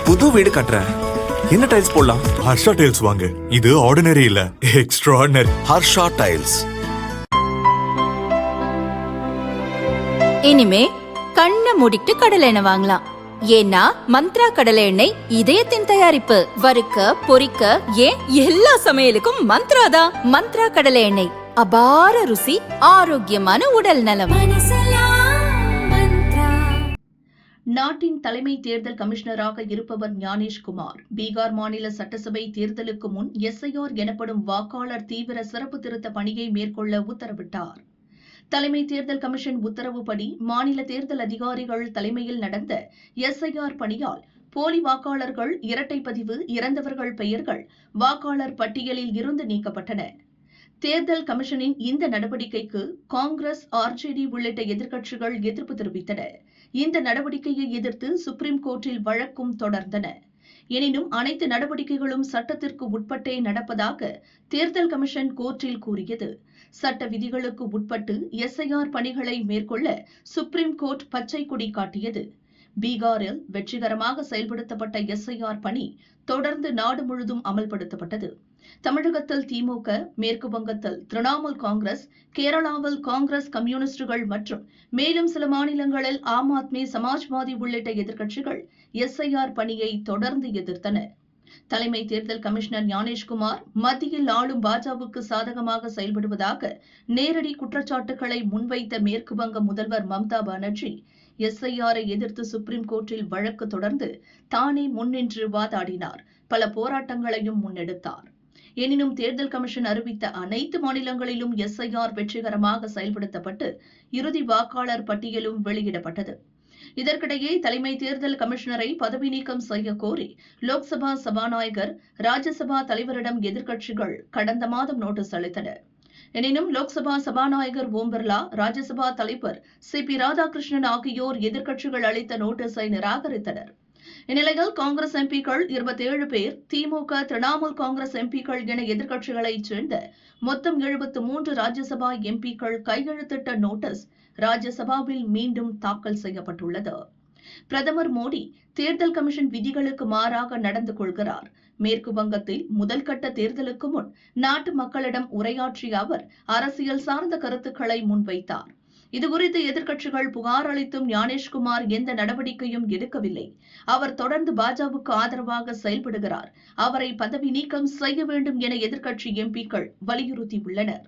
புது வீடு கட்டுறேன். என்ன டைல்ஸ் போடலாம்? ஹர்ஷா டைல்ஸ் வாங்க. இது ஆர்டினரி இல்ல, எக்ஸ்ட்ராஆர்டினரி. ஹர்ஷா டைல்ஸ். இனிமே கண்ணை மூடிட்டு கடலை எண்ணெய் வாங்கலாம். ஏன்னா மந்த்ரா கடலை எண்ணெய் இதயத்தின் தயாரிப்பு. வறுக்க பொரிக்க ஏன் எல்லா சமையலுக்கும் மந்த்ரா தான். மந்த்ரா கடலை எண்ணெய், அபார ருசி, ஆரோக்கியமான உடல் நலம். நாட்டின் தலைமை தேர்தல் கமிஷனராக இருப்பவர் ஞானேஷ்குமார் பீகார் மாநில சட்டசபை தேர்தலுக்கு முன் எஸ்ஐஆர் எனப்படும் வாக்காளர் தீவிர சிறப்பு திருத்த பணியை மேற்கொள்ள உத்தரவிட்டார். தலைமை தேர்தல் கமிஷன் உத்தரவுப்படி மாநில தேர்தல் அதிகாரிகள் தலைமையில் நடந்த எஸ்ஐஆர் பணியால் போலி வாக்காளர்கள், இரட்டை பதிவு, இறந்தவர்கள் பெயர்கள் வாக்காளர் பட்டியலில் இருந்து நீக்கப்பட்டன. தேர்தல் கமிஷனின் இந்த நடவடிக்கைக்கு காங்கிரஸ், ஆர்ஜேடி உள்ளிட்ட எதிர்க்கட்சிகள் எதிர்ப்பு தெரிவித்தன. இந்த நடவடிக்கையை எதிர்த்து சுப்ரீம் கோர்ட்டில் வழக்கும் தொடர்ந்தன. எனினும் அனைத்து நடவடிக்கைகளும் சட்டத்திற்கு உட்பட்டே நடப்பதாக தேர்தல் கமிஷன் கோர்ட்டில் கூறியது. சட்ட விதிகளுக்கு உட்பட்டு எஸ்ஐஆர் பணிகளை மேற்கொள்ள சுப்ரீம் கோர்ட் பச்சை கொடி காட்டியது. பீகாரில் வெற்றிகரமாக செயல்படுத்தப்பட்ட எஸ்ஐஆர் பணி தொடர்ந்து நாடு முழுதும் அமல்படுத்தப்பட்டது. தமிழகத்தில் திமுக, மேற்கு வங்கத்தில் திரிணாமுல் காங்கிரஸ், கேரளாவில் காங்கிரஸ், கம்யூனிஸ்டுகள் மற்றும் மேலும் சில மாநிலங்களில் ஆம் ஆத்மி, சமாஜ்வாதி உள்ளிட்ட எதிர்க்கட்சிகள் எஸ்ஐஆர் பணியை தொடர்ந்து எதிர்த்தன. தலைமை தேர்தல் கமிஷனர் ஞானேஷ்குமார் மத்தியில் ஆளும் பாஜகவுக்கு சாதகமாக செயல்படுவதாக நேரடி குற்றச்சாட்டுகளை முன்வைத்த மேற்கு வங்க முதல்வர் மம்தா பானர்ஜி எஸ்ஐஆரை எதிர்த்து சுப்ரீம் கோர்ட்டில் வழக்கு தொடர்ந்து தானே முன்னின்று வாதாடினார். பல போராட்டங்களையும் முன்னெடுத்தார். எனினும் தேர்தல் கமிஷன் அறிவித்த அனைத்து மாநிலங்களிலும் எஸ்ஐஆர் வெற்றிகரமாக செயல்படுத்தப்பட்டு இறுதி வாக்காளர் பட்டியலும் வெளியிடப்பட்டது. இதற்கிடையே தலைமை தேர்தல் கமிஷனரை பதவி நீக்கம் செய்ய கோரி லோக்சபா சபாநாயகர், ராஜ்யசபா தலைவரிடம் எதிர்க்கட்சிகள் கடந்த மாதம் நோட்டீஸ் அளித்தனர். எனினும் லோக்சபா சபாநாயகர் ஓம் பிர்லா, ராஜ்யசபா தலைவர் சி.பி. ராதாகிருஷ்ணன் ஆகியோர் எதிர்க்கட்சிகள் அளித்த நோட்டீஸை நிராகரித்தனர். இந்நிலையில் காங்கிரஸ் எம்பிக்கள் 27 பேர், திமுக, திரிணாமுல் காங்கிரஸ் எம்பிக்கள் என எதிர்க்கட்சிகளைச் சேர்ந்த மொத்தம் 73 ராஜ்யசபா எம்பிக்கள் கையெழுத்திட்ட நோட்டீஸ் ராஜ்யசபாவில் மீண்டும் தாக்கல் செய்யப்பட்டுள்ளது. பிரதமர் மோடி தேர்தல் கமிஷன் விதிகளுக்கு மாறாக நடந்து கொள்கிறார். மேற்கு வங்கத்தில் முதல் கட்ட தேர்தலுக்கு முன் நாட்டு மக்களிடம் உரையாற்றிய அவர் அரசியல் சார்ந்த கருத்துக்களை முன்வைத்தார். இதுகுறித்து எதிர்க்கட்சிகள் புகார் அளித்தும் ஞானேஷ்குமார் எந்த நடவடிக்கையும் எடுக்கவில்லை. அவர் தொடர்ந்து பாஜகவுக்கு ஆதரவாக செயல்படுகிறார். அவரை பதவி நீக்கம் செய்ய வேண்டும் என எதிர்க்கட்சி எம்பிக்கள் வலியுறுத்தியுள்ளனர்.